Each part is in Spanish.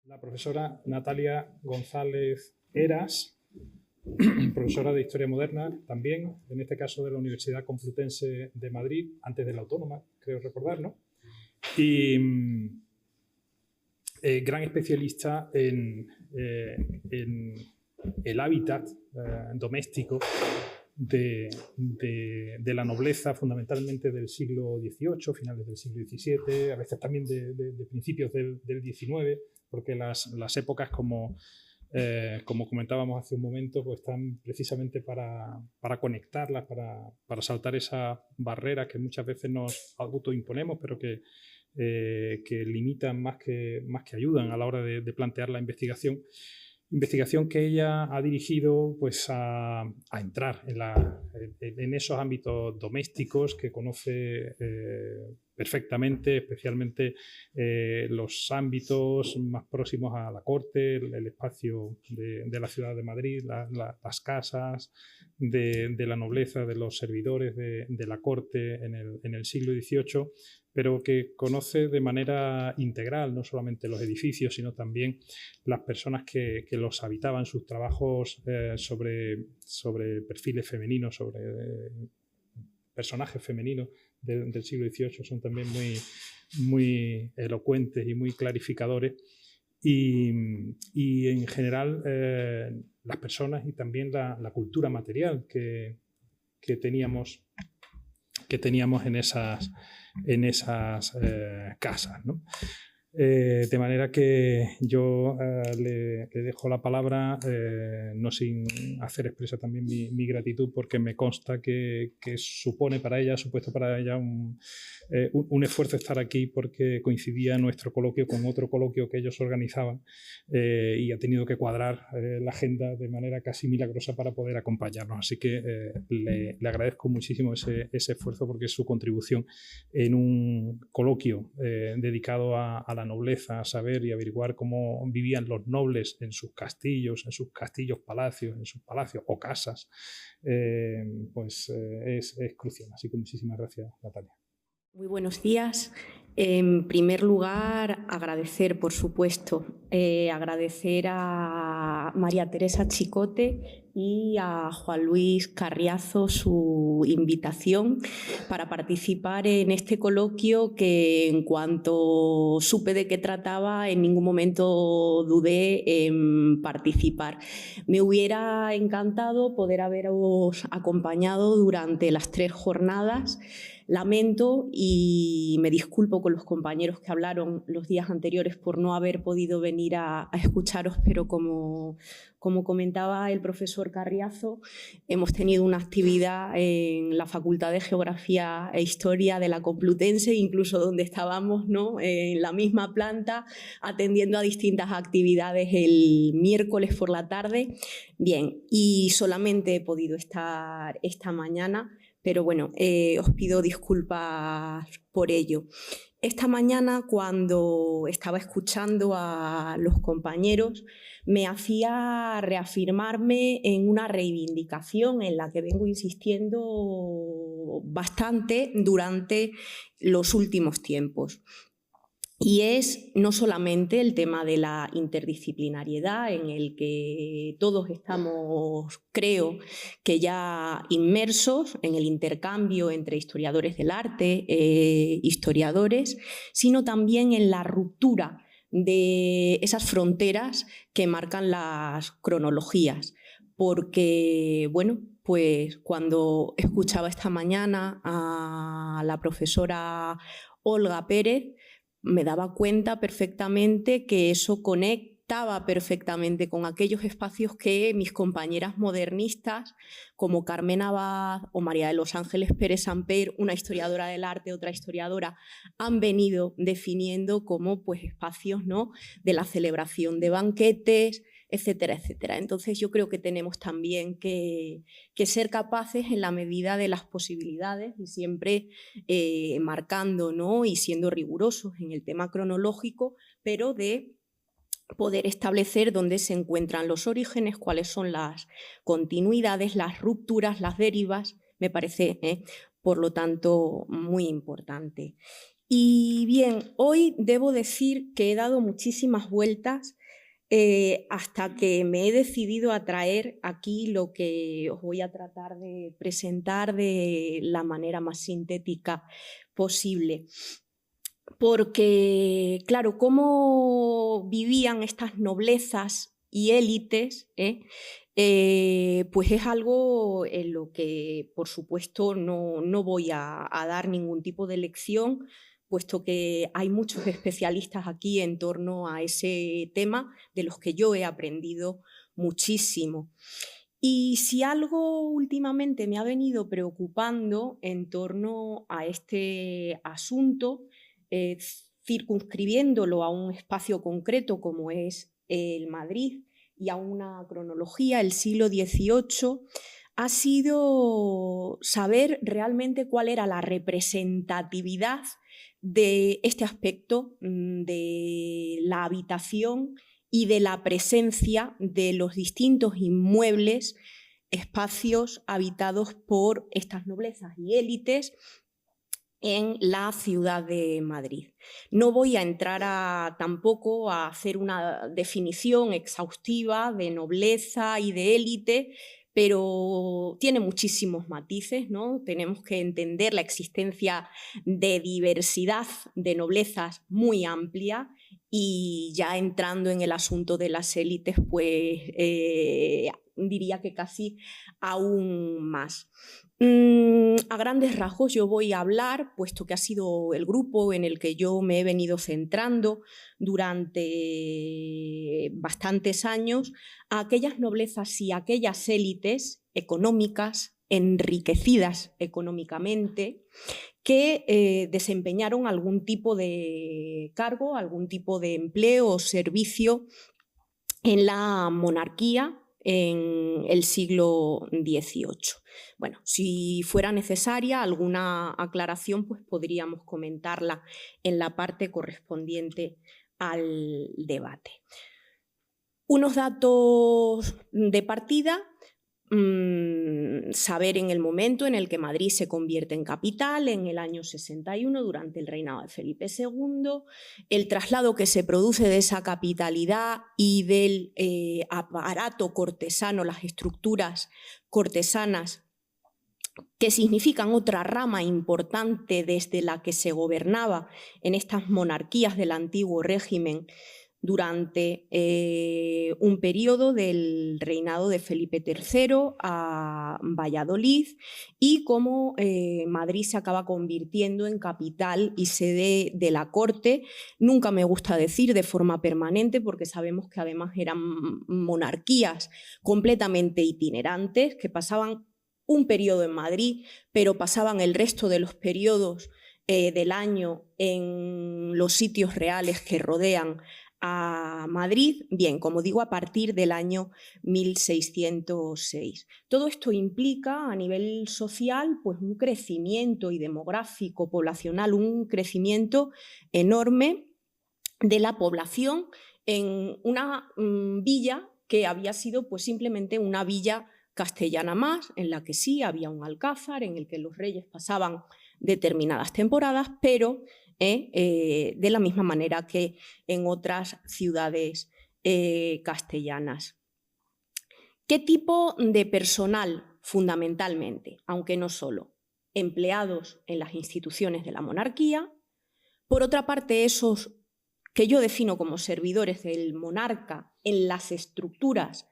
la profesora Natalia González Heras, profesora de Historia Moderna también, en este caso de la Universidad Complutense de Madrid, antes de la Autónoma, creo recordar, ¿no? Y gran especialista en el hábitat doméstico de la nobleza, fundamentalmente del siglo XVIII, finales del siglo XVII, a veces también de principios del XIX, porque las épocas, como comentábamos hace un momento, pues están precisamente para conectarlas, para saltar esa barrera que muchas veces nos autoimponemos, pero que limitan más que ayudan a la hora de plantear la investigación. Investigación que ella ha dirigido pues, a entrar en esos ámbitos domésticos que conoce perfectamente, especialmente los ámbitos más próximos a la corte, el espacio de la ciudad de Madrid, las casas de la nobleza, de los servidores de la corte en el siglo XVIII, pero que conoce de manera integral no solamente los edificios, sino también las personas que los habitaban, sus trabajos sobre perfiles femeninos, sobre personajes femeninos del siglo XVIII son también muy elocuentes y muy clarificadores. Y en general las personas y también la cultura material que teníamos en esas casas, ¿no? De manera que yo le dejo la palabra, no sin hacer expresa también mi gratitud, porque me consta que supone para ella, ha supuesto para ella un esfuerzo estar aquí, porque coincidía nuestro coloquio con otro coloquio que ellos organizaban y ha tenido que cuadrar la agenda de manera casi milagrosa para poder acompañarnos. Así que le agradezco muchísimo ese esfuerzo, porque es su contribución en un coloquio dedicado a la nobleza, a saber y averiguar cómo vivían los nobles en sus castillos, palacios, en sus palacios o casas, es crucial. Así que muchísimas gracias, Natalia. Muy buenos días. En primer lugar, agradecer, por supuesto, agradecer a María Teresa Chicote y a Juan Luis Carriazo su invitación para participar en este coloquio, que en cuanto supe de qué trataba, en ningún momento dudé en participar. Me hubiera encantado poder haberos acompañado durante las 3 jornadas. Lamento y me disculpo con los compañeros que hablaron los días anteriores por no haber podido venir a escucharos, pero como comentaba el profesor Carriazo, hemos tenido una actividad en la Facultad de Geografía e Historia de la Complutense, incluso donde estábamos, ¿no?, en la misma planta, atendiendo a distintas actividades el miércoles por la tarde. Bien, y solamente he podido estar esta mañana, pero bueno, os pido disculpas por ello. Esta mañana, cuando estaba escuchando a los compañeros, me hacía reafirmarme en una reivindicación en la que vengo insistiendo bastante durante los últimos tiempos. Y es no solamente el tema de la interdisciplinariedad, en el que todos estamos, creo, que ya inmersos en el intercambio entre historiadores del arte, historiadores, sino también en la ruptura de esas fronteras que marcan las cronologías. Porque, bueno, pues cuando escuchaba esta mañana a la profesora Olga Pérez, me daba cuenta perfectamente que eso conectaba perfectamente con aquellos espacios que mis compañeras modernistas, como Carmen Abad o María de los Ángeles Pérez Amper, una historiadora del arte, otra historiadora, han venido definiendo como pues, espacios, ¿no?, de la celebración de banquetes, etcétera, etcétera. Entonces yo creo que tenemos también que ser capaces, en la medida de las posibilidades, y siempre marcando, ¿no?, y siendo rigurosos en el tema cronológico, pero de poder establecer dónde se encuentran los orígenes, cuáles son las continuidades, las rupturas, las derivas, me parece, por lo tanto, muy importante. Y bien, hoy debo decir que he dado muchísimas vueltas hasta que me he decidido a traer aquí lo que os voy a tratar de presentar de la manera más sintética posible. Porque, claro, cómo vivían estas noblezas y élites, pues es algo en lo que, por supuesto, no voy a dar ningún tipo de lección, puesto que hay muchos especialistas aquí en torno a ese tema, de los que yo he aprendido muchísimo. Y si algo últimamente me ha venido preocupando en torno a este asunto, circunscribiéndolo a un espacio concreto como es el Madrid y a una cronología, el siglo XVIII, ha sido saber realmente cuál era la representatividad de este aspecto de la habitación y de la presencia de los distintos inmuebles, espacios habitados por estas noblezas y élites en la ciudad de Madrid. No voy a entrar tampoco a hacer una definición exhaustiva de nobleza y de élite, pero tiene muchísimos matices, ¿no? Tenemos que entender la existencia de diversidad de noblezas muy amplia y ya entrando en el asunto de las élites, pues diría que casi aún más. A grandes rasgos yo voy a hablar, puesto que ha sido el grupo en el que yo me he venido centrando durante bastantes años, a aquellas noblezas y aquellas élites económicas, enriquecidas económicamente, que desempeñaron algún tipo de cargo, algún tipo de empleo o servicio en la monarquía en el siglo XVIII. Bueno, si fuera necesaria alguna aclaración, pues podríamos comentarla en la parte correspondiente al debate. Unos datos de partida. Saber en el momento en el que Madrid se convierte en capital, en el año 61, durante el reinado de Felipe II, el traslado que se produce de esa capitalidad y del aparato cortesano, las estructuras cortesanas, que significan otra rama importante desde la que se gobernaba en estas monarquías del antiguo régimen durante un periodo del reinado de Felipe III a Valladolid, y cómo Madrid se acaba convirtiendo en capital y sede de la corte. Nunca me gusta decir de forma permanente, porque sabemos que además eran monarquías completamente itinerantes, que pasaban un periodo en Madrid, pero pasaban el resto de los periodos del año en los sitios reales que rodean a Madrid, bien, como digo, a partir del año 1606. Todo esto implica a nivel social pues un crecimiento y demográfico, poblacional, un crecimiento enorme de la población en una villa que había sido pues simplemente una villa castellana más, en la que sí había un alcázar en el que los reyes pasaban determinadas temporadas, pero de la misma manera que en otras ciudades castellanas. ¿Qué tipo de personal? Fundamentalmente, aunque no solo, empleados en las instituciones de la monarquía. Por otra parte, esos que yo defino como servidores del monarca en las estructuras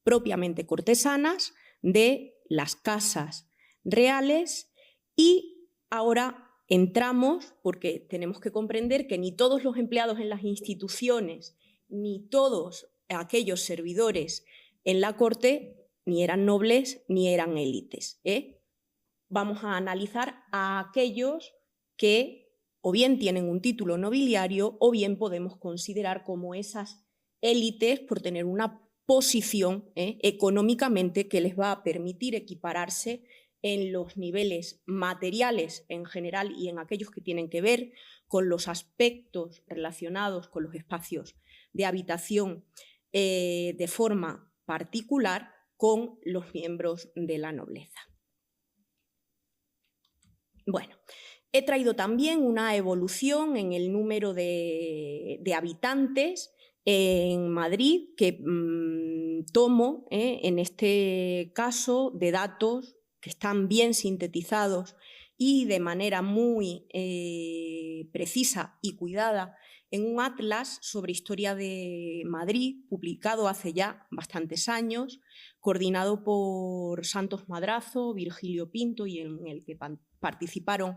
propiamente cortesanas de las casas reales. Y ahora entramos, porque tenemos que comprender que ni todos los empleados en las instituciones, ni todos aquellos servidores en la corte, ni eran nobles ni eran élites. Vamos a analizar a aquellos que o bien tienen un título nobiliario o bien podemos considerar como esas élites por tener una posición económicamente que les va a permitir equipararse en los niveles materiales en general y en aquellos que tienen que ver con los aspectos relacionados con los espacios de habitación de forma particular con los miembros de la nobleza. Bueno, He traído también una evolución en el número de habitantes en Madrid que tomo, en este caso, de datos que están bien sintetizados y de manera muy precisa y cuidada en un atlas sobre historia de Madrid, publicado hace ya bastantes años, coordinado por Santos Madrazo, Virgilio Pinto, y en el que participaron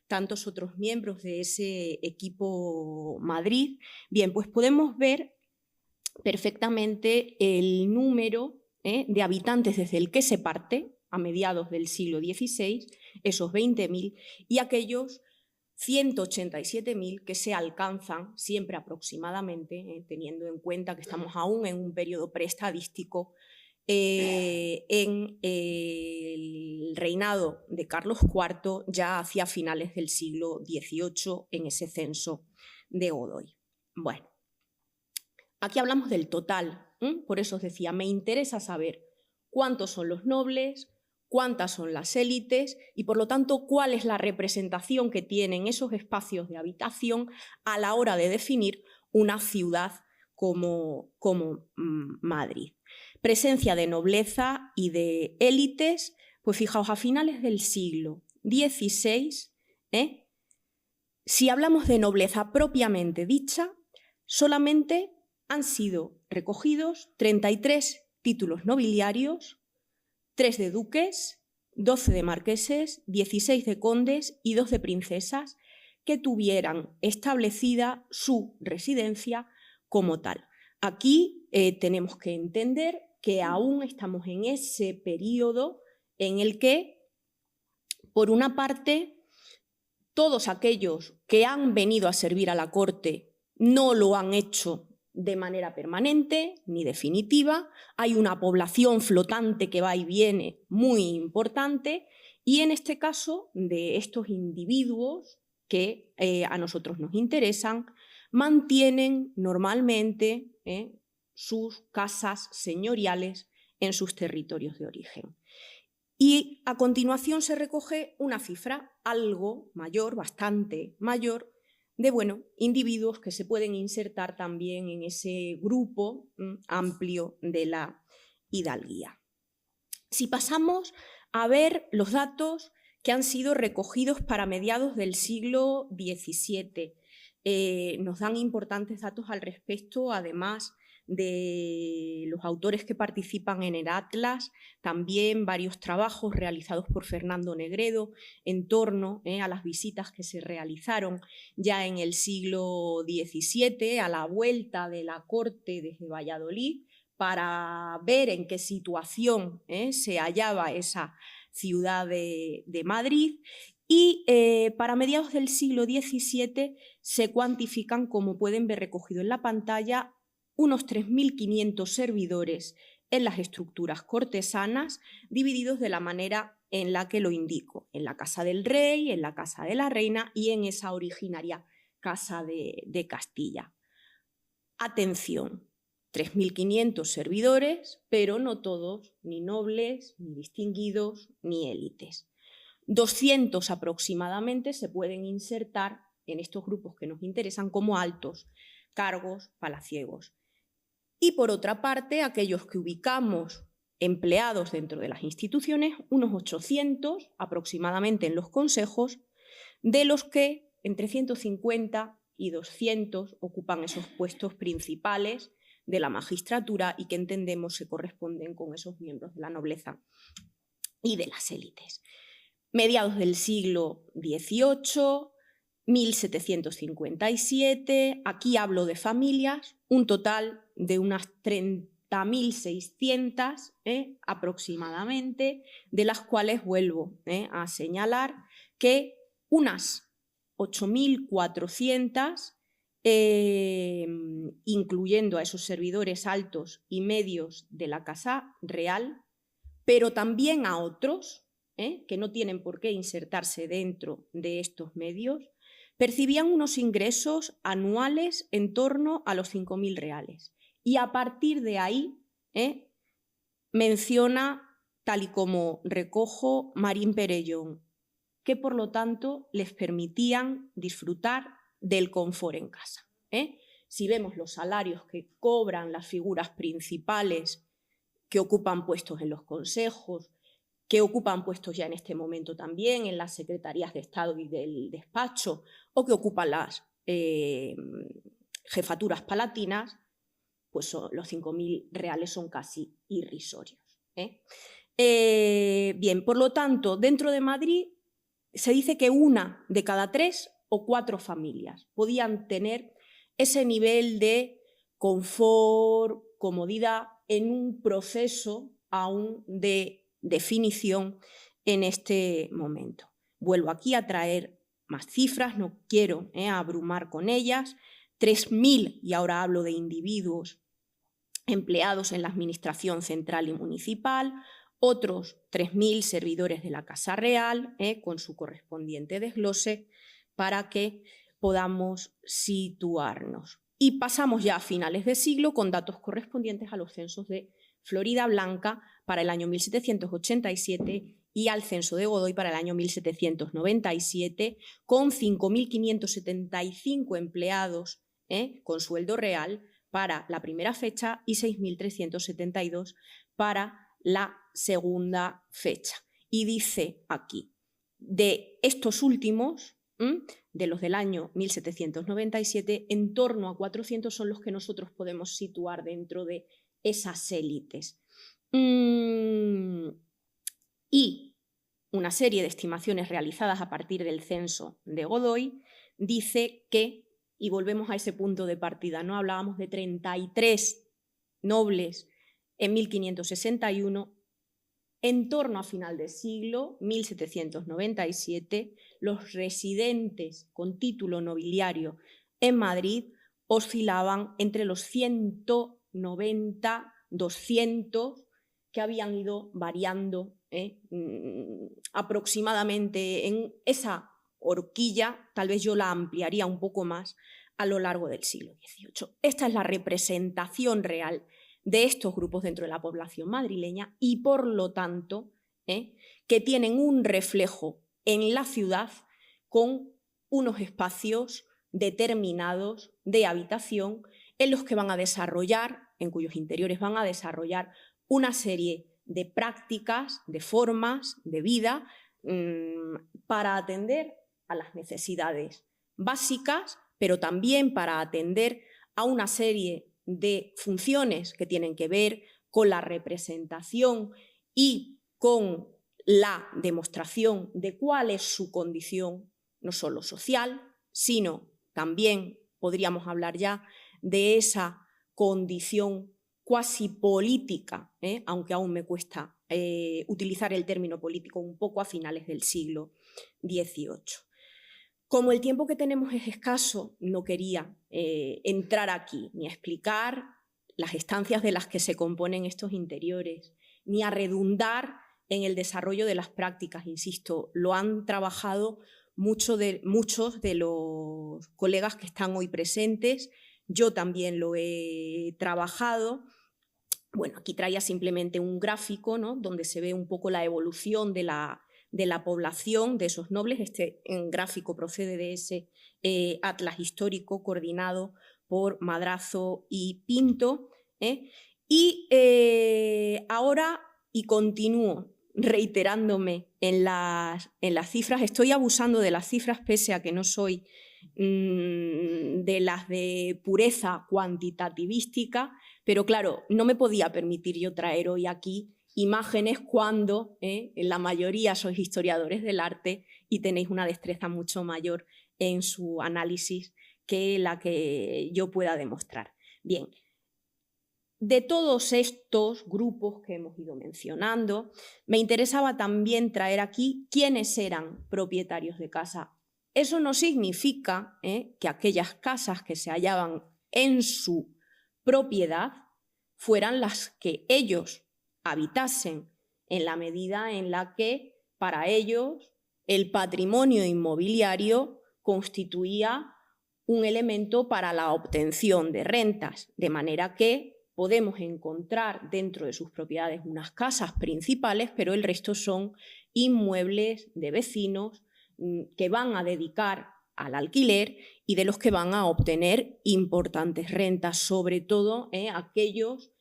tantos otros miembros de ese equipo Madrid. Bien, pues podemos ver perfectamente el número de habitantes desde el que se parte, a mediados del siglo XVI, esos 20.000, y aquellos 187.000 que se alcanzan siempre aproximadamente, teniendo en cuenta que estamos aún en un periodo preestadístico, en el reinado de Carlos IV, ya hacia finales del siglo XVIII, en ese censo de Godoy. Bueno, aquí hablamos del total, por eso os decía, me interesa saber cuántos son los nobles, cuántas son las élites y, por lo tanto, cuál es la representación que tienen esos espacios de habitación a la hora de definir una ciudad como Madrid. Presencia de nobleza y de élites, pues fijaos, a finales del siglo XVI, si hablamos de nobleza propiamente dicha, solamente han sido recogidos 33 títulos nobiliarios, 3 de duques, 12 de marqueses, 16 de condes y 2 de princesas que tuvieran establecida su residencia como tal. Aquí tenemos que entender que aún estamos en ese periodo en el que, por una parte, todos aquellos que han venido a servir a la corte no lo han hecho de manera permanente ni definitiva, hay una población flotante que va y viene muy importante, y en este caso de estos individuos que a nosotros nos interesan, mantienen normalmente sus casas señoriales en sus territorios de origen. Y a continuación se recoge una cifra algo mayor, bastante mayor, de individuos que se pueden insertar también en ese grupo amplio de la hidalguía. Si pasamos a ver los datos que han sido recogidos para mediados del siglo XVII, nos dan importantes datos al respecto, además de los autores que participan en el Atlas, también varios trabajos realizados por Fernando Negredo en torno a las visitas que se realizaron ya en el siglo XVII a la vuelta de la corte desde Valladolid para ver en qué situación se hallaba esa ciudad de Madrid. Y para mediados del siglo XVII se cuantifican, como pueden ver recogido en la pantalla, unos 3.500 servidores en las estructuras cortesanas, divididos de la manera en la que lo indico, en la casa del rey, en la casa de la reina y en esa originaria casa de Castilla. Atención, 3.500 servidores, pero no todos, ni nobles, ni distinguidos, ni élites. 200 aproximadamente se pueden insertar en estos grupos que nos interesan como altos cargos palaciegos. Y por otra parte, aquellos que ubicamos empleados dentro de las instituciones, unos 800 aproximadamente en los consejos, de los que entre 150 y 200 ocupan esos puestos principales de la magistratura y que entendemos se corresponden con esos miembros de la nobleza y de las élites. Mediados del siglo XVIII, 1757, aquí hablo de familias, un total de unas 30.600 aproximadamente, de las cuales vuelvo a señalar que unas 8.400, incluyendo a esos servidores altos y medios de la Casa Real, pero también a otros que no tienen por qué insertarse dentro de estos medios, percibían unos ingresos anuales en torno a los 5.000 reales. Y a partir de ahí menciona, tal y como recojo Marín Perellón que por lo tanto les permitían disfrutar del confort en casa. Si vemos los salarios que cobran las figuras principales que ocupan puestos en los consejos, que ocupan puestos ya en este momento también en las secretarías de Estado y del despacho, o que ocupan las jefaturas palatinas, pues los 5.000 reales son casi irrisorios. Bien, por lo tanto, dentro de Madrid se dice que 1 de cada 3 o 4 familias podían tener ese nivel de confort, comodidad, en un proceso aún de definición en este momento. Vuelvo aquí a traer más cifras, no quiero abrumar con ellas. 3.000, y ahora hablo de individuos empleados en la administración central y municipal, otros 3.000 servidores de la Casa Real, con su correspondiente desglose, para que podamos situarnos. Y pasamos ya a finales de siglo con datos correspondientes a los censos de Florida Blanca para el año 1787 y al censo de Godoy para el año 1797, con 5.575 empleados con sueldo real para la primera fecha y 6.372 para la segunda fecha. Y dice aquí, de estos últimos, de los del año 1797, en torno a 400 son los que nosotros podemos situar dentro de esas élites. Y una serie de estimaciones realizadas a partir del censo de Godoy dice que, y volvemos a ese punto de partida, ¿no? Hablábamos de 33 nobles en 1561, en torno a final de siglo, 1797, los residentes con título nobiliario en Madrid oscilaban entre los 190, 200, que habían ido variando aproximadamente en esa horquilla, tal vez yo la ampliaría un poco más a lo largo del siglo XVIII. Esta es la representación real de estos grupos dentro de la población madrileña y, por lo tanto, que tienen un reflejo en la ciudad con unos espacios determinados de habitación en los que van a desarrollar, en cuyos interiores van a desarrollar una serie de prácticas, de formas de vida para atender a las necesidades básicas, pero también para atender a una serie de funciones que tienen que ver con la representación y con la demostración de cuál es su condición, no solo social, sino también podríamos hablar ya de esa condición cuasi política, aunque aún me cuesta utilizar el término político un poco a finales del siglo XVIII. Como el tiempo que tenemos es escaso, no quería entrar aquí ni a explicar las estancias de las que se componen estos interiores, ni a redundar en el desarrollo de las prácticas. Insisto, lo han trabajado muchos de los colegas que están hoy presentes. Yo también lo he trabajado. Bueno, aquí traía simplemente un gráfico, ¿no?, donde se ve un poco la evolución de la población, de esos nobles. Este gráfico procede de ese atlas histórico coordinado por Madrazo y Pinto. Y ahora, y continúo reiterándome en las cifras, estoy abusando de las cifras pese a que no soy de las de pureza cuantitativística, pero claro, no me podía permitir yo traer hoy aquí imágenes cuando la mayoría sois historiadores del arte y tenéis una destreza mucho mayor en su análisis que la que yo pueda demostrar. Bien, de todos estos grupos que hemos ido mencionando, me interesaba también traer aquí quiénes eran propietarios de casa. Eso no significa que aquellas casas que se hallaban en su propiedad fueran las que ellos habitasen, en la medida en la que para ellos el patrimonio inmobiliario constituía un elemento para la obtención de rentas, de manera que podemos encontrar dentro de sus propiedades unas casas principales, pero el resto son inmuebles de vecinos, que van a dedicar al alquiler y de los que van a obtener importantes rentas, sobre todo aquellos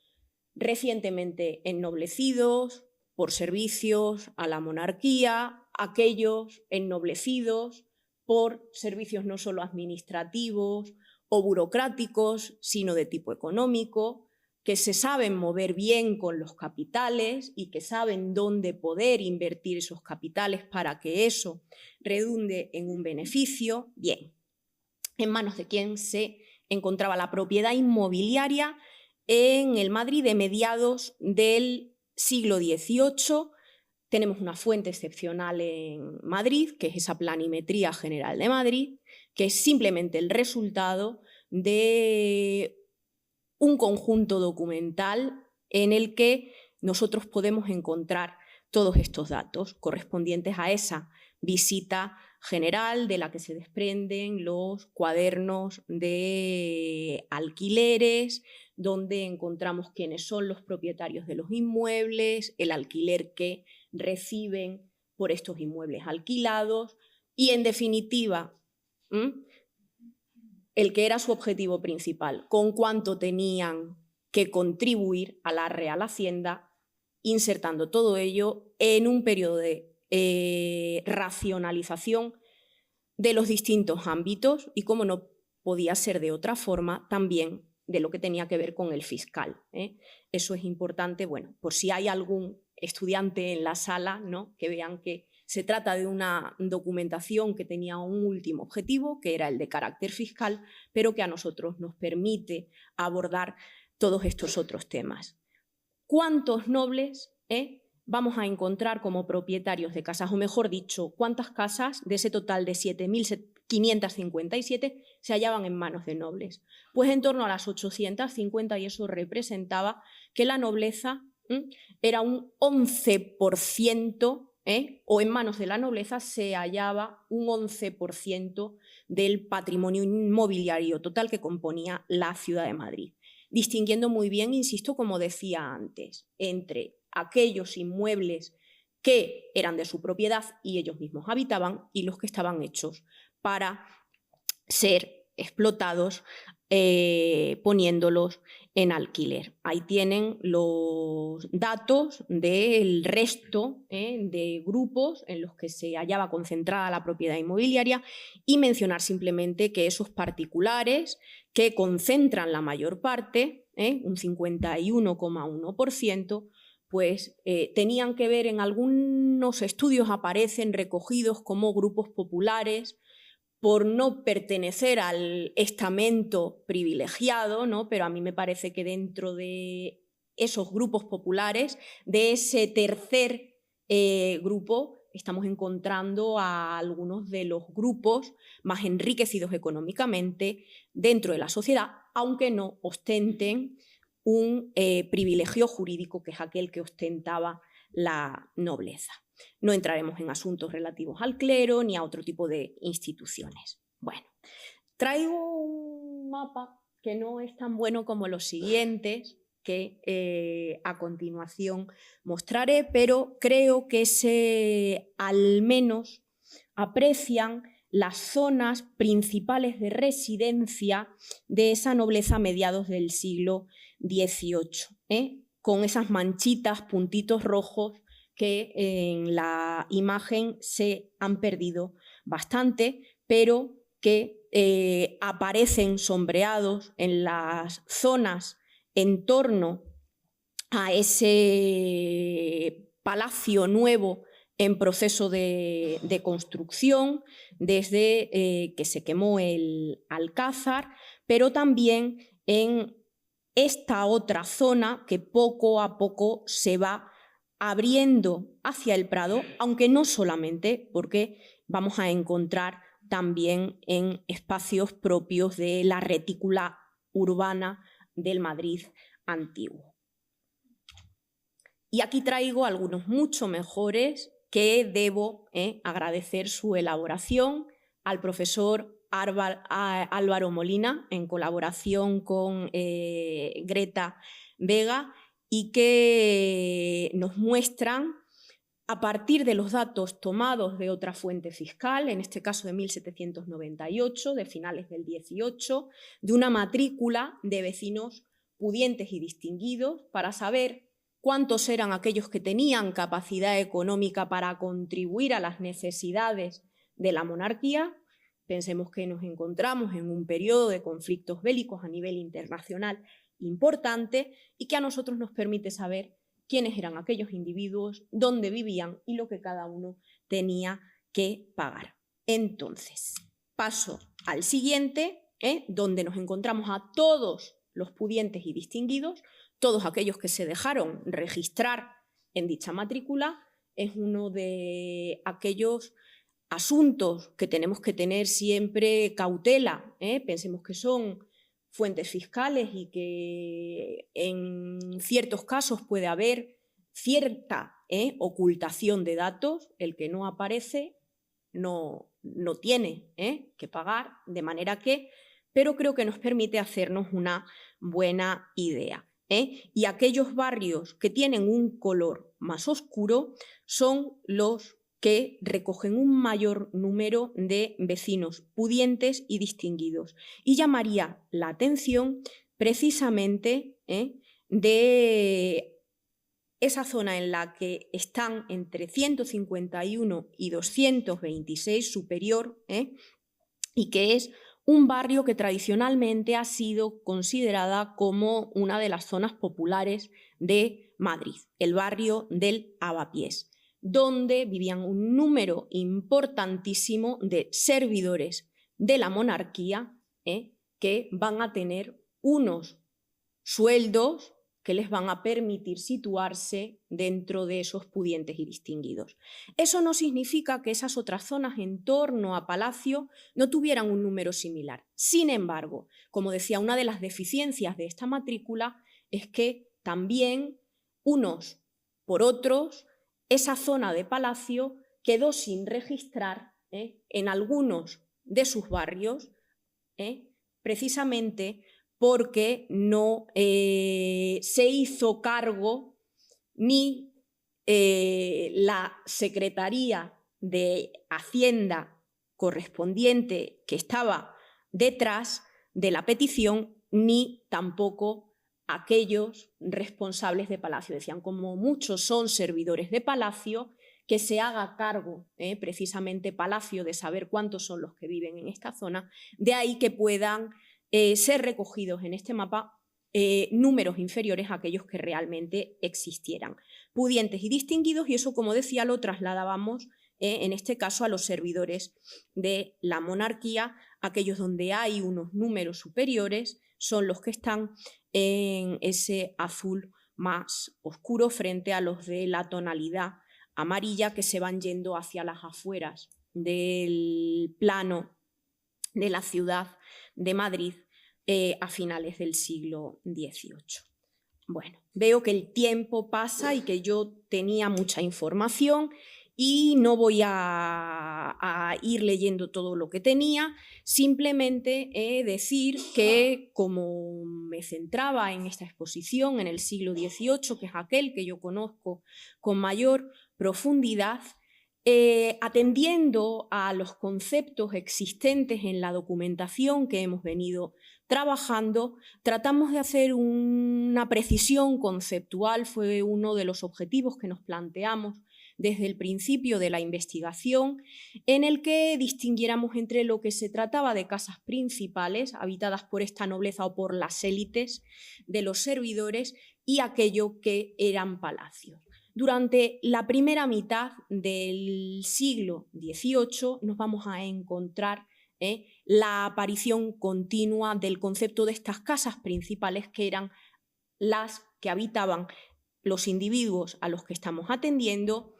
recientemente ennoblecidos por servicios a la monarquía, aquellos ennoblecidos por servicios no solo administrativos o burocráticos, sino de tipo económico, que se saben mover bien con los capitales y que saben dónde poder invertir esos capitales para que eso redunde en un beneficio. Bien, en manos de quién se encontraba la propiedad inmobiliaria en el Madrid de mediados del siglo XVIII. Tenemos una fuente excepcional en Madrid, que es esa planimetría general de Madrid, que es simplemente el resultado de un conjunto documental en el que nosotros podemos encontrar todos estos datos correspondientes a esa visita general de la que se desprenden los cuadernos de alquileres, donde encontramos quiénes son los propietarios de los inmuebles, el alquiler que reciben por estos inmuebles alquilados y, en definitiva, el que era su objetivo principal, con cuánto tenían que contribuir a la Real Hacienda, insertando todo ello en un periodo de racionalización de los distintos ámbitos y, como no podía ser de otra forma, también de lo que tenía que ver con el fiscal. Eso es importante, bueno, por si hay algún estudiante en la sala, ¿no?, que vean que se trata de una documentación que tenía un último objetivo, que era el de carácter fiscal, pero que a nosotros nos permite abordar todos estos otros temas. ¿Cuántos nobles vamos a encontrar como propietarios de casas? O mejor dicho, ¿cuántas casas de ese total de 7.557 se hallaban en manos de nobles? Pues en torno a las 850, y eso representaba que la nobleza era un 11%, o en manos de la nobleza se hallaba un 11% del patrimonio inmobiliario total que componía la ciudad de Madrid, distinguiendo muy bien, insisto, como decía antes, entre aquellos inmuebles que eran de su propiedad y ellos mismos habitaban y los que estaban hechos para ser explotados poniéndolos en alquiler. Ahí tienen los datos del resto de grupos en los que se hallaba concentrada la propiedad inmobiliaria y mencionar simplemente que esos particulares que concentran la mayor parte, un 51,1%, pues tenían que ver, en algunos estudios aparecen recogidos como grupos populares por no pertenecer al estamento privilegiado, ¿no? Pero a mí me parece que dentro de esos grupos populares, de ese tercer grupo, estamos encontrando a algunos de los grupos más enriquecidos económicamente dentro de la sociedad, aunque no ostenten un privilegio jurídico, que es aquel que ostentaba la nobleza. No entraremos en asuntos relativos al clero ni a otro tipo de instituciones. Bueno, traigo un mapa que no es tan bueno como los siguientes, que a continuación mostraré, pero creo que se al menos aprecian las zonas principales de residencia de esa nobleza a mediados del siglo XVIII, con esas manchitas, puntitos rojos que en la imagen se han perdido bastante, pero que aparecen sombreados en las zonas en torno a ese palacio nuevo en proceso de construcción, desde que se quemó el Alcázar, pero también en esta otra zona que poco a poco se va abriendo hacia el Prado, aunque no solamente, porque vamos a encontrar también en espacios propios de la retícula urbana del Madrid antiguo. Y aquí traigo algunos mucho mejores que debo agradecer su elaboración al profesor Álvaro Molina, en colaboración con Greta Vega, y que nos muestran a partir de los datos tomados de otra fuente fiscal, en este caso de 1798, de finales del 18, de una matrícula de vecinos pudientes y distinguidos, para saber cuántos eran aquellos que tenían capacidad económica para contribuir a las necesidades de la monarquía. Pensemos que nos encontramos en un periodo de conflictos bélicos a nivel internacional importante y que a nosotros nos permite saber quiénes eran aquellos individuos, dónde vivían y lo que cada uno tenía que pagar. Entonces, paso al siguiente, donde nos encontramos a todos los pudientes y distinguidos, todos aquellos que se dejaron registrar en dicha matrícula. Es uno de aquellos asuntos que tenemos que tener siempre cautela. Pensemos que son fuentes fiscales y que en ciertos casos puede haber cierta ocultación de datos. El que no aparece no tiene que pagar, de manera que, pero creo que nos permite hacernos una buena idea. Y aquellos barrios que tienen un color más oscuro son los que recogen un mayor número de vecinos pudientes y distinguidos. Y llamaría la atención precisamente de esa zona en la que están entre 151 y 226 superior, y que es un barrio que tradicionalmente ha sido considerada como una de las zonas populares de Madrid, el barrio del Avapiés, donde vivían un número importantísimo de servidores de la monarquía que van a tener unos sueldos que les van a permitir situarse dentro de esos pudientes y distinguidos. Eso no significa que esas otras zonas en torno a Palacio no tuvieran un número similar. Sin embargo, como decía, una de las deficiencias de esta matrícula es que también unos por otros esa zona de Palacio quedó sin registrar en algunos de sus barrios, precisamente porque no se hizo cargo ni la Secretaría de Hacienda correspondiente que estaba detrás de la petición, ni tampoco aquellos responsables de Palacio. Decían, como muchos son servidores de Palacio, que se haga cargo precisamente Palacio de saber cuántos son los que viven en esta zona, de ahí que puedan ser recogidos en este mapa números inferiores a aquellos que realmente existieran. Pudientes y distinguidos, y eso, como decía, lo trasladábamos en este caso a los servidores de la monarquía. Aquellos donde hay unos números superiores son los que están en ese azul más oscuro frente a los de la tonalidad amarilla que se van yendo hacia las afueras del plano de la ciudad de Madrid a finales del siglo XVIII. Bueno, veo que el tiempo pasa y que yo tenía mucha información y no voy a ir leyendo todo lo que tenía, simplemente decir que como me centraba en esta exposición en el siglo XVIII, que es aquel que yo conozco con mayor profundidad, atendiendo a los conceptos existentes en la documentación que hemos venido trabajando, tratamos de hacer una precisión conceptual. Fue uno de los objetivos que nos planteamos desde el principio de la investigación, en el que distinguiéramos entre lo que se trataba de casas principales, habitadas por esta nobleza o por las élites de los servidores, y aquello que eran palacios. Durante la primera mitad del siglo XVIII nos vamos a encontrar la aparición continua del concepto de estas casas principales, que eran las que habitaban los individuos a los que estamos atendiendo,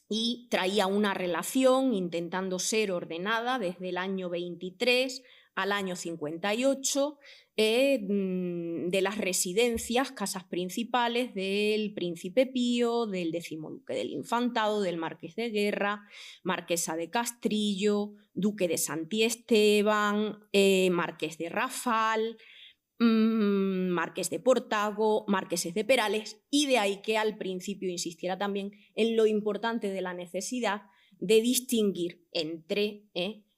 y traía una relación intentando ser ordenada desde el año 23 al año 58 de las residencias, casas principales del Príncipe Pío, del Décimo Duque del Infantado, del Marqués de Guerra, Marquesa de Castrillo, Duque de Santiesteban, Marqués de Rafal, marqués de Portago, marqueses de Perales, y de ahí que al principio insistiera también en lo importante de la necesidad de distinguir entre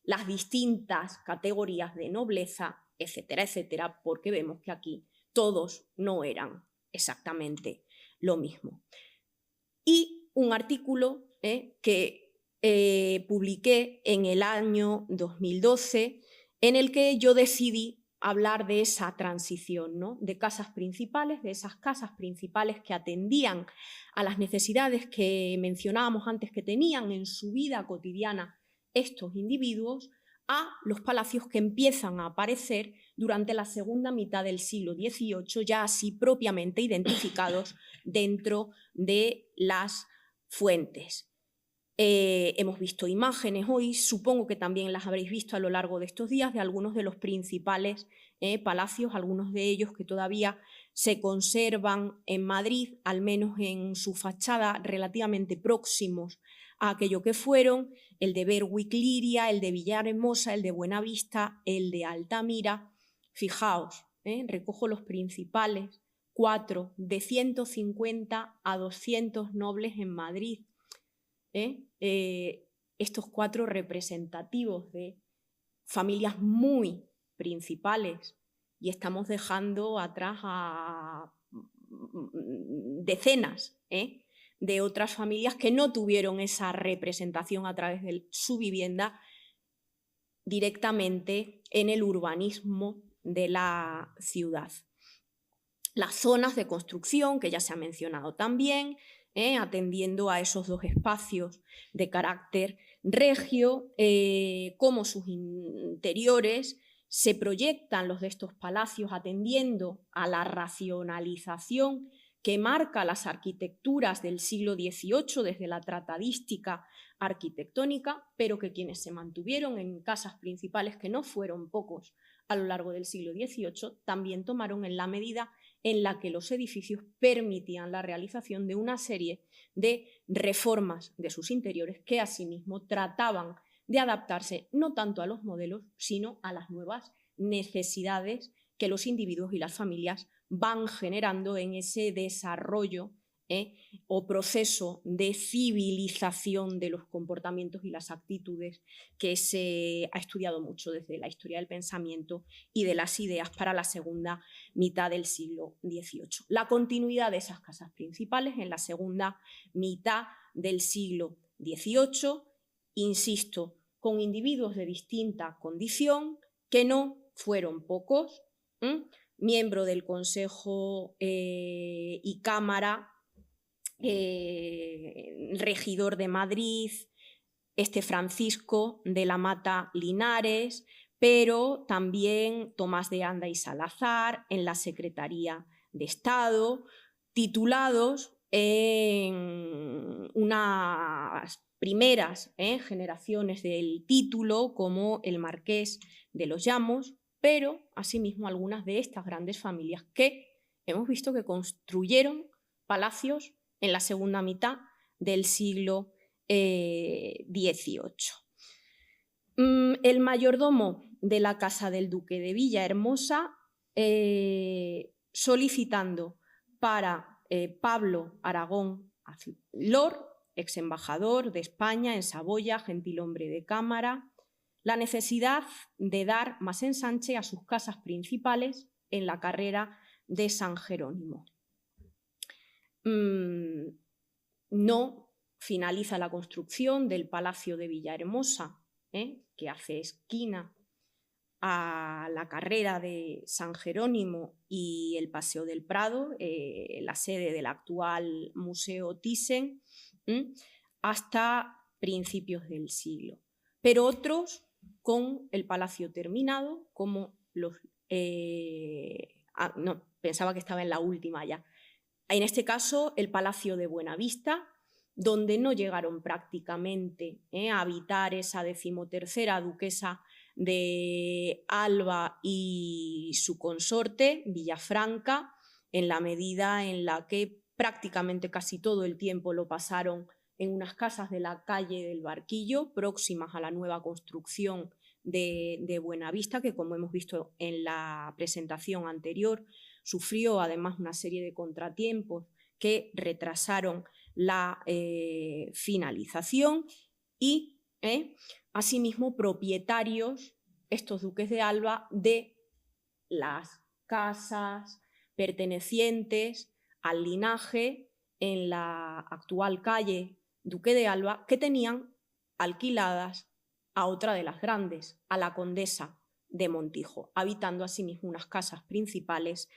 las distintas categorías de nobleza, etcétera, etcétera, porque vemos que aquí todos no eran exactamente lo mismo. Y un artículo que publiqué en el año 2012 en el que yo decidí hablar de esa transición, ¿no? De casas principales, de esas casas principales que atendían a las necesidades que mencionábamos antes que tenían en su vida cotidiana estos individuos, a los palacios que empiezan a aparecer durante la segunda mitad del siglo XVIII, ya así propiamente identificados dentro de las fuentes. Hemos visto imágenes hoy, supongo que también las habréis visto a lo largo de estos días, de algunos de los principales palacios, algunos de ellos que todavía se conservan en Madrid, al menos en su fachada, relativamente próximos a aquello que fueron: el de Berwick-Liria, el de Villahermosa, el de Buenavista, el de Altamira. Fijaos, recojo los principales, 4 de 150 a 200 nobles en Madrid. Estos 4 representativos de familias muy principales, y estamos dejando atrás a decenas de otras familias que no tuvieron esa representación a través de su vivienda directamente en el urbanismo de la ciudad. Las zonas de construcción, que ya se ha mencionado también, atendiendo a esos 2 espacios de carácter regio, como sus interiores se proyectan los de estos palacios atendiendo a la racionalización que marca las arquitecturas del siglo XVIII desde la tratadística arquitectónica, pero que quienes se mantuvieron en casas principales, que no fueron pocos a lo largo del siglo XVIII, también tomaron en la medida en la que los edificios permitían la realización de una serie de reformas de sus interiores que asimismo trataban de adaptarse no tanto a los modelos, sino a las nuevas necesidades que los individuos y las familias van generando en ese desarrollo o proceso de civilización de los comportamientos y las actitudes que se ha estudiado mucho desde la historia del pensamiento y de las ideas para la segunda mitad del siglo XVIII. La continuidad de esas casas principales en la segunda mitad del siglo XVIII, insisto, con individuos de distinta condición, que no fueron pocos, miembro del Consejo y Cámara, regidor de Madrid, Francisco de la Mata Linares, pero también Tomás de Anda y Salazar en la Secretaría de Estado, titulados en unas primeras generaciones del título, como el Marqués de los Llamos, pero asimismo algunas de estas grandes familias que hemos visto que construyeron palacios en la segunda mitad del siglo XVIII. El mayordomo de la casa del duque de Villahermosa, solicitando para Pablo Aragón Lor, ex embajador de España en Saboya, gentilhombre de cámara, la necesidad de dar más ensanche a sus casas principales en la carrera de San Jerónimo. No finaliza la construcción del Palacio de Villahermosa, que hace esquina a la carrera de San Jerónimo y el Paseo del Prado, la sede del actual Museo Thyssen, hasta principios del siglo. Pero otros con el palacio terminado, como los... no, pensaba que estaba en la última ya. En este caso, el Palacio de Buenavista, donde no llegaron prácticamente a habitar esa 13ª duquesa de Alba y su consorte, Villafranca, en la medida en la que prácticamente casi todo el tiempo lo pasaron en unas casas de la calle del Barquillo, próximas a la nueva construcción de Buenavista, que como hemos visto en la presentación anterior, sufrió además una serie de contratiempos que retrasaron la finalización y, asimismo, propietarios, estos duques de Alba, de las casas pertenecientes al linaje en la actual calle Duque de Alba, que tenían alquiladas a otra de las grandes, a la condesa de Montijo, habitando asimismo unas casas principales,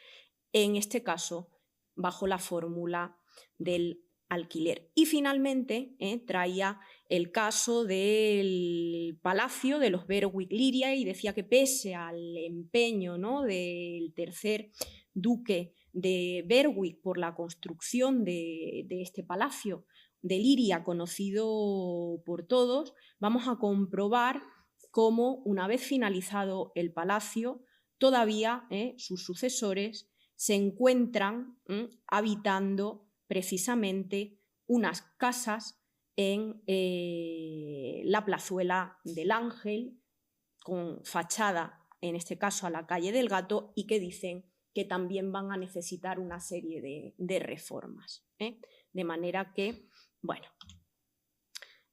en este caso bajo la fórmula del alquiler. Y finalmente traía el caso del palacio de los Berwick-Liria y decía que pese al empeño, ¿no?, del tercer duque de Berwick por la construcción de este palacio de Liria, conocido por todos, vamos a comprobar cómo, una vez finalizado el palacio, todavía sus sucesores se encuentran habitando precisamente unas casas en la plazuela del Ángel, con fachada, en este caso, a la calle del Gato, y que dicen que también van a necesitar una serie de reformas. De manera que, bueno,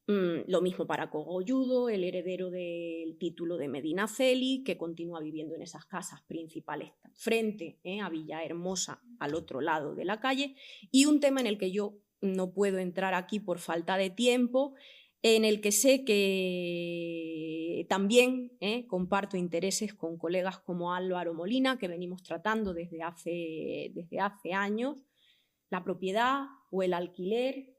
lo mismo para Cogolludo, el heredero del título de Medinaceli, que continúa viviendo en esas casas principales frente a Villahermosa, al otro lado de la calle. Y un tema en el que yo no puedo entrar aquí por falta de tiempo, en el que sé que también comparto intereses con colegas como Álvaro Molina, que venimos tratando desde hace años. La propiedad o el alquiler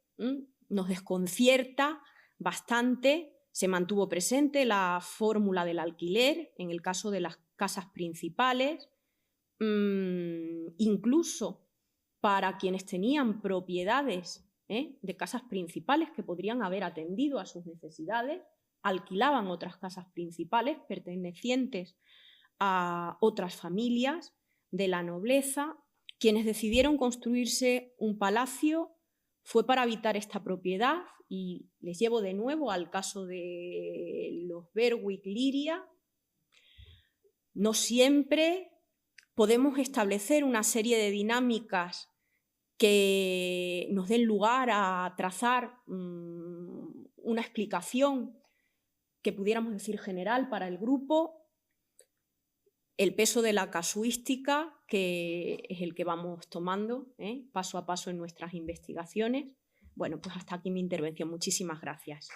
nos desconcierta bastante. Se mantuvo presente la fórmula del alquiler en el caso de las casas principales, incluso para quienes tenían propiedades de casas principales que podrían haber atendido a sus necesidades, alquilaban otras casas principales pertenecientes a otras familias de la nobleza. Quienes decidieron construirse un palacio fue para habitar esta propiedad, y les llevo de nuevo al caso de los Berwick-Liria. No siempre podemos establecer una serie de dinámicas que nos den lugar a trazar una explicación que pudiéramos decir general para el grupo. El peso de la casuística, que es el que vamos tomando paso a paso en nuestras investigaciones. Bueno, pues hasta aquí mi intervención. Muchísimas gracias.